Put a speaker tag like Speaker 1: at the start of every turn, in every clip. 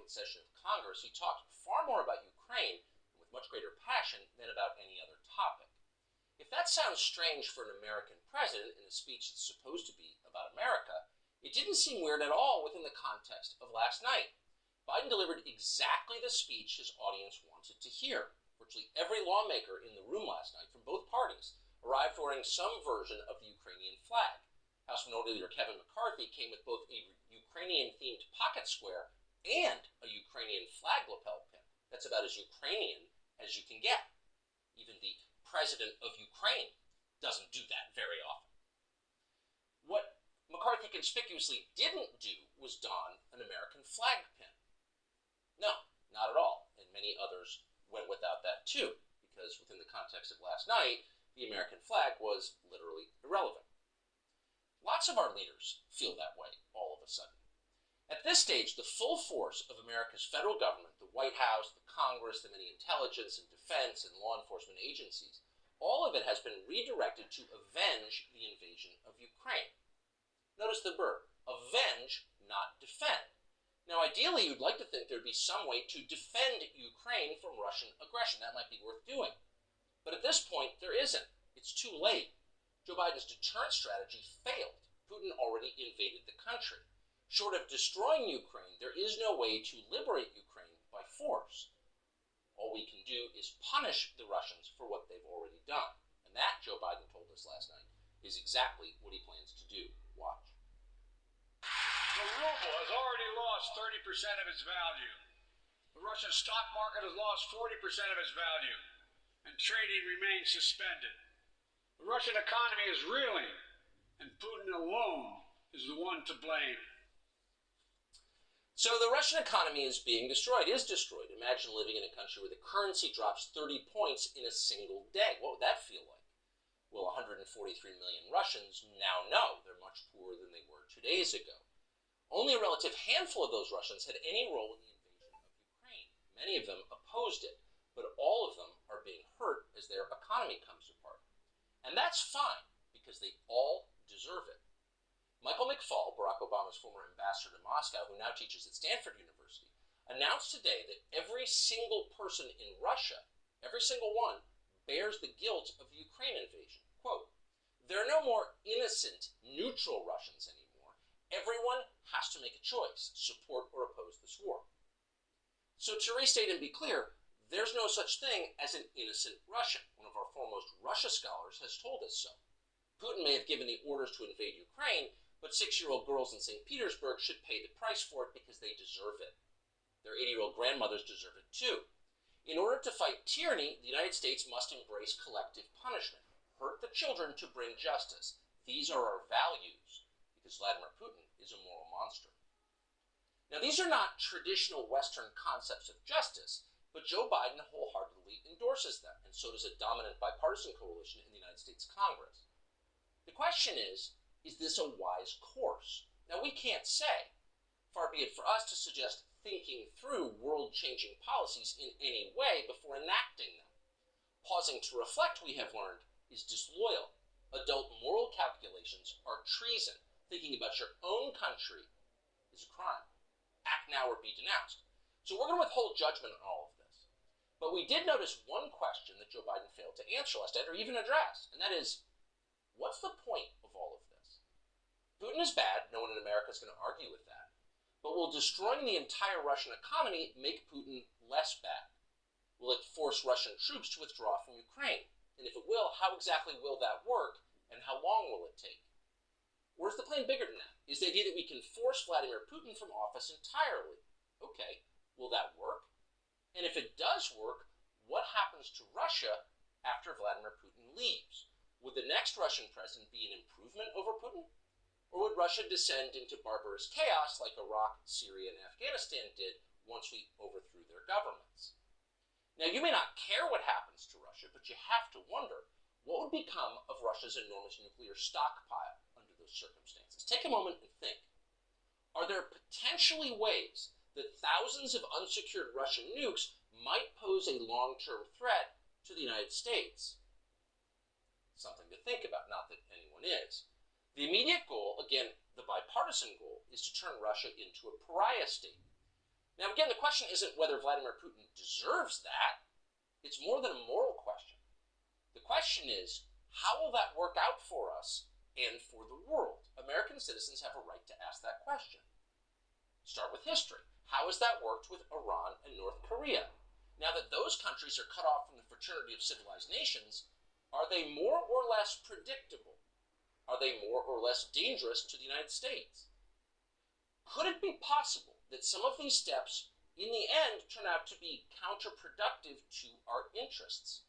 Speaker 1: 20th session of Congress, he talked far more about Ukraine and with much greater passion than about any other topic. If that sounds strange for an American president in a speech that's supposed to be about America, it didn't seem weird at all within the context of last night. Biden delivered exactly the speech his audience wanted to hear. Virtually every lawmaker in the room last night from both parties arrived wearing some version of the Ukrainian flag. House Minority Leader Kevin McCarthy came with both a Ukrainian-themed pocket square and a Ukrainian flag lapel pin. That's about as Ukrainian as you can get. Even the president of Ukraine doesn't do that very often. What McCarthy conspicuously didn't do was don an American flag pin. No, not at all. And many others went without that too, because within the context of last night, the American flag was literally irrelevant. Lots of our leaders feel that way all of a sudden. At this stage, the full force of America's federal government, the White House, the Congress, the many intelligence and defense and law enforcement agencies, all of it has been redirected to avenge the invasion of Ukraine. Notice the verb, avenge, not defend. Now, ideally, you'd like to think there'd be some way to defend Ukraine from Russian aggression. That might be worth doing. But at this point, there isn't. It's too late. Joe Biden's deterrence strategy failed. Putin already invaded the country. Short of destroying Ukraine, there is no way to liberate Ukraine by force. All we can do is punish the Russians for what they've already done. And that, Joe Biden told us last night, is exactly what he plans to do. Watch.
Speaker 2: The ruble has already lost 30% of its value. The Russian stock market has lost 40% of its value, and trading remains suspended. The Russian economy is reeling, and Putin alone is the one to blame.
Speaker 1: So the Russian economy is being destroyed, is destroyed. Imagine living in a country where the currency drops 30 points in a single day. What would that feel like? Well, 143 million Russians now know they're much poorer than they were 2 days ago. Only a relative handful of those Russians had any role in the invasion of Ukraine. Many of them opposed it, but all of them are being hurt as their economy comes apart. And that's fine, because they all deserve it. Michael McFaul, Barack Obama's former ambassador to Moscow, who now teaches at Stanford University, announced today that every single person in Russia, every single one, bears the guilt of the Ukraine invasion. Quote, "There are no more innocent, neutral Russians anymore. Everyone has to make a choice, support or oppose this war." So to restate and be clear, there's no such thing as an innocent Russian. One of our foremost Russia scholars has told us so. Putin may have given the orders to invade Ukraine, but 6-year-old girls in St. Petersburg should pay the price for it because they deserve it. Their 80-year-old grandmothers deserve it too. In order to fight tyranny, the United States must embrace collective punishment. Hurt the children to bring justice. These are our values, because Vladimir Putin is a moral monster. Now, these are not traditional Western concepts of justice, but Joe Biden wholeheartedly endorses them, and so does a dominant bipartisan coalition in the United States Congress. The question is this a wise course? Now, we can't say. Far be it for us to suggest thinking through world-changing policies in any way before enacting them. Pausing to reflect, we have learned, is disloyal. Adult moral calculations are treason. Thinking about your own country is a crime. Act now or be denounced. So we're going to withhold judgment on all of this. But we did notice one question that Joe Biden failed to answer last night or even address, and that is, what's the point of all of this? Putin is bad. No one in America is going to argue with that. But will destroying the entire Russian economy make Putin less bad? Will it force Russian troops to withdraw from Ukraine? And if it will, how exactly will that work, and how long will it take? Or is the plan bigger than that? Is the idea that we can force Vladimir Putin from office entirely? Okay, will that work? And if it does work, what happens to Russia after Vladimir Putin leaves? Would the next Russian president be an improvement over Putin? Or would Russia descend into barbarous chaos like Iraq, Syria, and Afghanistan did once we overthrew their governments? Now, you may not care what happens to Russia, but you have to wonder, what would become of Russia's enormous nuclear stockpile under those circumstances? Take a moment and think. Are there potentially ways that thousands of unsecured Russian nukes might pose a long-term threat to the United States? Something to think about, not that anyone is. The immediate goal, again, the bipartisan goal, is to turn Russia into a pariah state. Now, again, the question isn't whether Vladimir Putin deserves that. It's more than a moral question. The question is, how will that work out for us and for the world? American citizens have a right to ask that question. Start with history. How has that worked with Iran and North Korea? Now that those countries are cut off from the fraternity of civilized nations, are they more or less predictable? Are they more or less dangerous to the United States? Could it be possible that some of these steps, in the end, turn out to be counterproductive to our interests?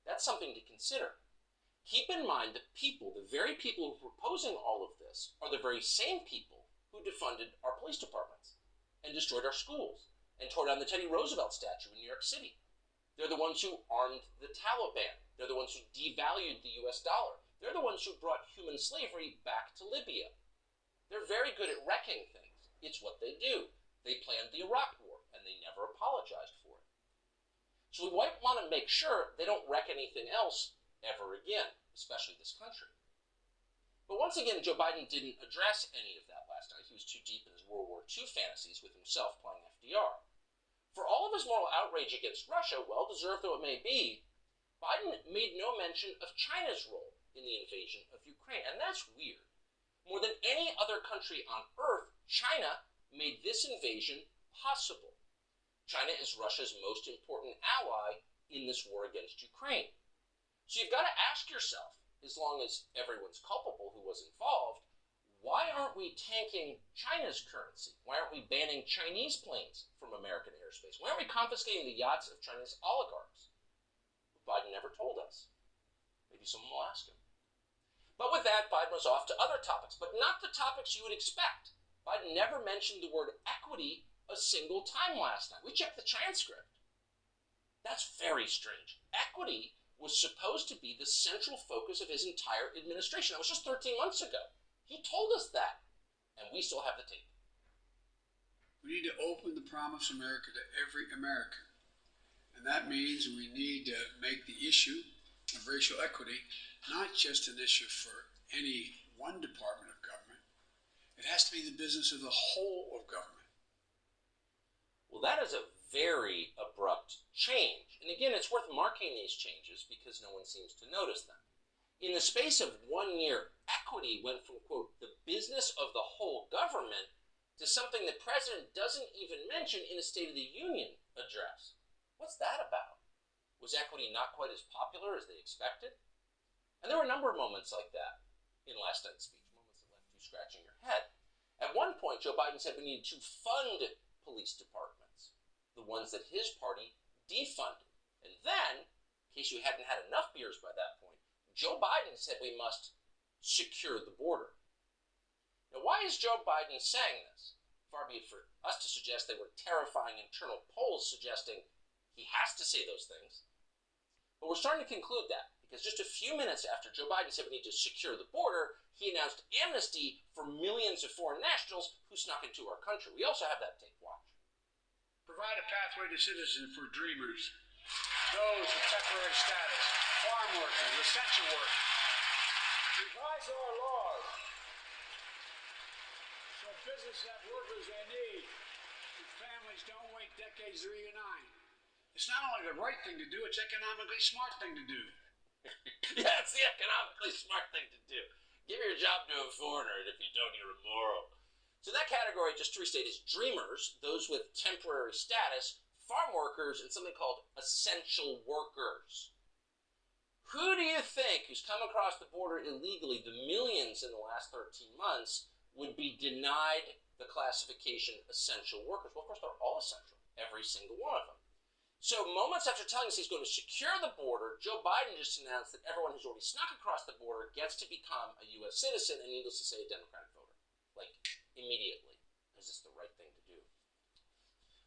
Speaker 1: That's something to consider. Keep in mind the people, the very people who are proposing all of this, are the very same people who defunded our police departments and destroyed our schools and tore down the Teddy Roosevelt statue in New York City. They're the ones who armed the Taliban. They're the ones who devalued the US dollar. They're the ones who brought human slavery back to Libya. They're very good at wrecking things. It's what they do. They planned the Iraq War, and they never apologized for it. So we might want to make sure they don't wreck anything else ever again, especially this country. But once again, Joe Biden didn't address any of that last night. He was too deep in his World War II fantasies with himself playing FDR. For all of his moral outrage against Russia, well-deserved though it may be, Biden made no mention of China's role in the invasion of Ukraine, and that's weird. More than any other country on Earth, China made this invasion possible. China is Russia's most important ally in this war against Ukraine. So you've got to ask yourself, as long as everyone's culpable who was involved, why aren't we tanking China's currency? Why aren't we banning Chinese planes from American airspace? Why aren't we confiscating the yachts of Chinese oligarchs? Biden never told us. Maybe someone will ask him. But with that, Biden was off to other topics, but not the topics you would expect. Biden never mentioned the word equity a single time last night. We checked the transcript. That's very strange. Equity was supposed to be the central focus of his entire administration. That was just 13 months ago. He told us that, and we still have the tape.
Speaker 2: We need to open the promise of America to every American. And that means we need to make the issue of racial equity not just an issue for any one department of government. It has to be the business of the whole of government.
Speaker 1: Well, that is a very abrupt change. And again, it's worth marking these changes because no one seems to notice them. In the space of 1 year, equity went from, quote, the business of the whole government to something the president doesn't even mention in a State of the Union address. What's that about? Was equity not quite as popular as they expected? And there were a number of moments like that in last night's speech, moments that left you scratching your head. At one point, Joe Biden said we needed to fund police departments, the ones that his party defunded. And then, in case you hadn't had enough beers by that point, Joe Biden said we must secure the border. Now, why is Joe Biden saying this? Far be it for us to suggest they were terrifying internal polls suggesting he has to say those things. But we're starting to conclude that, because just a few minutes after Joe Biden said we need to secure the border, he announced amnesty for millions of foreign nationals who snuck into our country. We also have that tape. Watch.
Speaker 2: Provide a pathway to citizenship for dreamers, those with temporary status, farm workers, essential workers. Revise our laws so businesses have workers they need and families don't wait decades to reunite. It's not only the right thing to do, it's economically smart thing to do.
Speaker 1: Yeah, it's the economically smart thing to do. Give your job to a foreigner, and if you don't, you're immoral. So that category, just to restate, is dreamers, those with temporary status, farm workers, and something called essential workers. Who do you think, who's come across the border illegally, the millions in the last 13 months, would be denied the classification essential workers? Well, of course, they're all essential, every single one of them. So moments after telling us he's going to secure the border, Joe Biden just announced that everyone who's already snuck across the border gets to become a U.S. citizen and, needless to say, a Democratic voter. Like, immediately, because it's the right thing to do.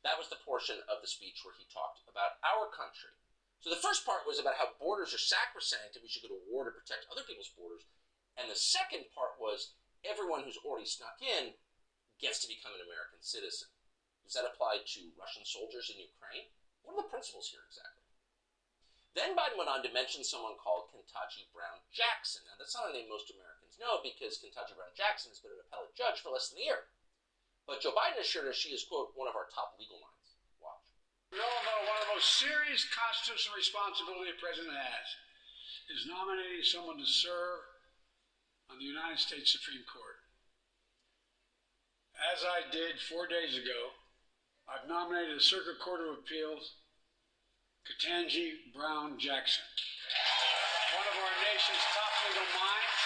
Speaker 1: That was the portion of the speech where he talked about our country. So the first part was about how borders are sacrosanct and we should go to war to protect other people's borders. And the second part was everyone who's already snuck in gets to become an American citizen. Does that apply to Russian soldiers in Ukraine? What are the principles here exactly? Then Biden went on to mention someone called Ketanji Brown Jackson. Now, that's not a name most Americans know because Ketanji Brown Jackson has been an appellate judge for less than a year. But Joe Biden assured us she is, quote, one of our top legal minds. Watch.
Speaker 2: We all know one of the most serious constitutional responsibility a president has is nominating someone to serve on the United States Supreme Court. As I did 4 days ago, I've nominated the Circuit Court of Appeals, Ketanji Brown Jackson, one of our nation's top legal minds.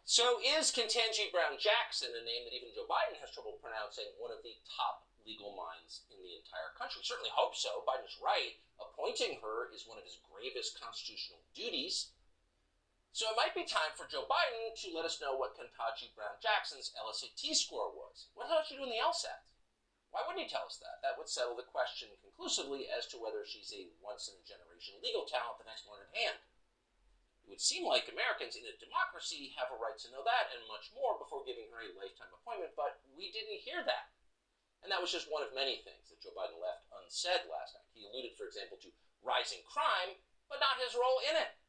Speaker 1: So is Ketanji Brown Jackson, a name that even Joe Biden has trouble pronouncing, one of the top legal minds in the entire country? We certainly hope so. Biden's right. Appointing her is one of his gravest constitutional duties. So it might be time for Joe Biden to let us know what Ketanji Brown Jackson's LSAT score was. What the hell did she do in the LSAT? Why wouldn't he tell us that? That would settle the question conclusively as to whether she's a once-in-a-generation legal talent the next learned hand. It would seem like Americans in a democracy have a right to know that and much more before giving her a lifetime appointment, but we didn't hear that. And that was just one of many things that Joe Biden left unsaid last night. He alluded, for example, to rising crime, but not his role in it.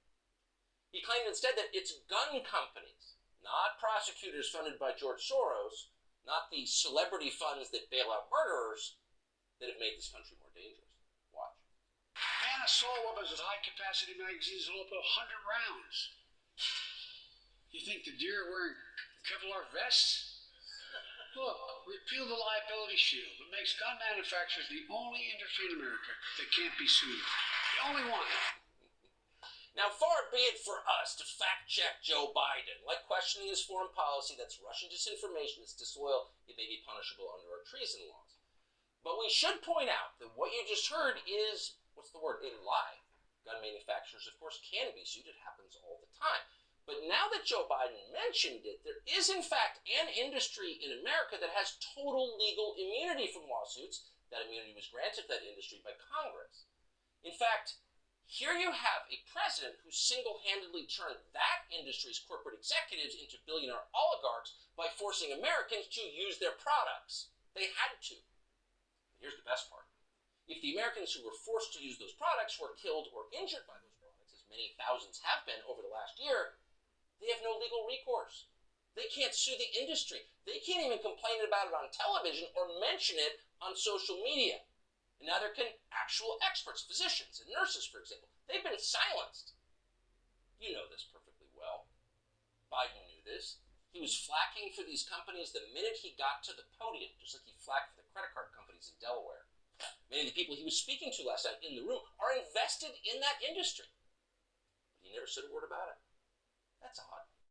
Speaker 1: He claimed instead that it's gun companies, not prosecutors funded by George Soros, not the celebrity funds that bail out murderers, that have made this country more dangerous. Watch.
Speaker 2: Man, assault weapons with high-capacity magazines will open 100 rounds. You think the deer are wearing Kevlar vests? Look, repeal the liability shield. It makes gun manufacturers the only industry in America that can't be sued. The only one.
Speaker 1: Now, far be it for us to fact-check Joe Biden. Like questioning his foreign policy, that's Russian disinformation, it's disloyal, it may be punishable under our treason laws. But we should point out that what you just heard is, what's the word, a lie. Gun manufacturers, of course, can be sued. It happens all the time. But now that Joe Biden mentioned it, there is, in fact, an industry in America that has total legal immunity from lawsuits. That immunity was granted to that industry by Congress. In fact, here you have a president who single-handedly turned that industry's corporate executives into billionaire oligarchs by forcing Americans to use their products. They had to. And here's the best part. If the Americans who were forced to use those products were killed or injured by those products, as many thousands have been over the last year, they have no legal recourse. They can't sue the industry. They can't even complain about it on television or mention it on social media. And neither can actual experts, physicians and nurses, for example. They've been silenced. You know this perfectly well. Biden knew this. He was flacking for these companies the minute he got to the podium, just like he flacked for the credit card companies in Delaware. Many of the people he was speaking to last night in the room are invested in that industry. But he never said a word about it. That's odd.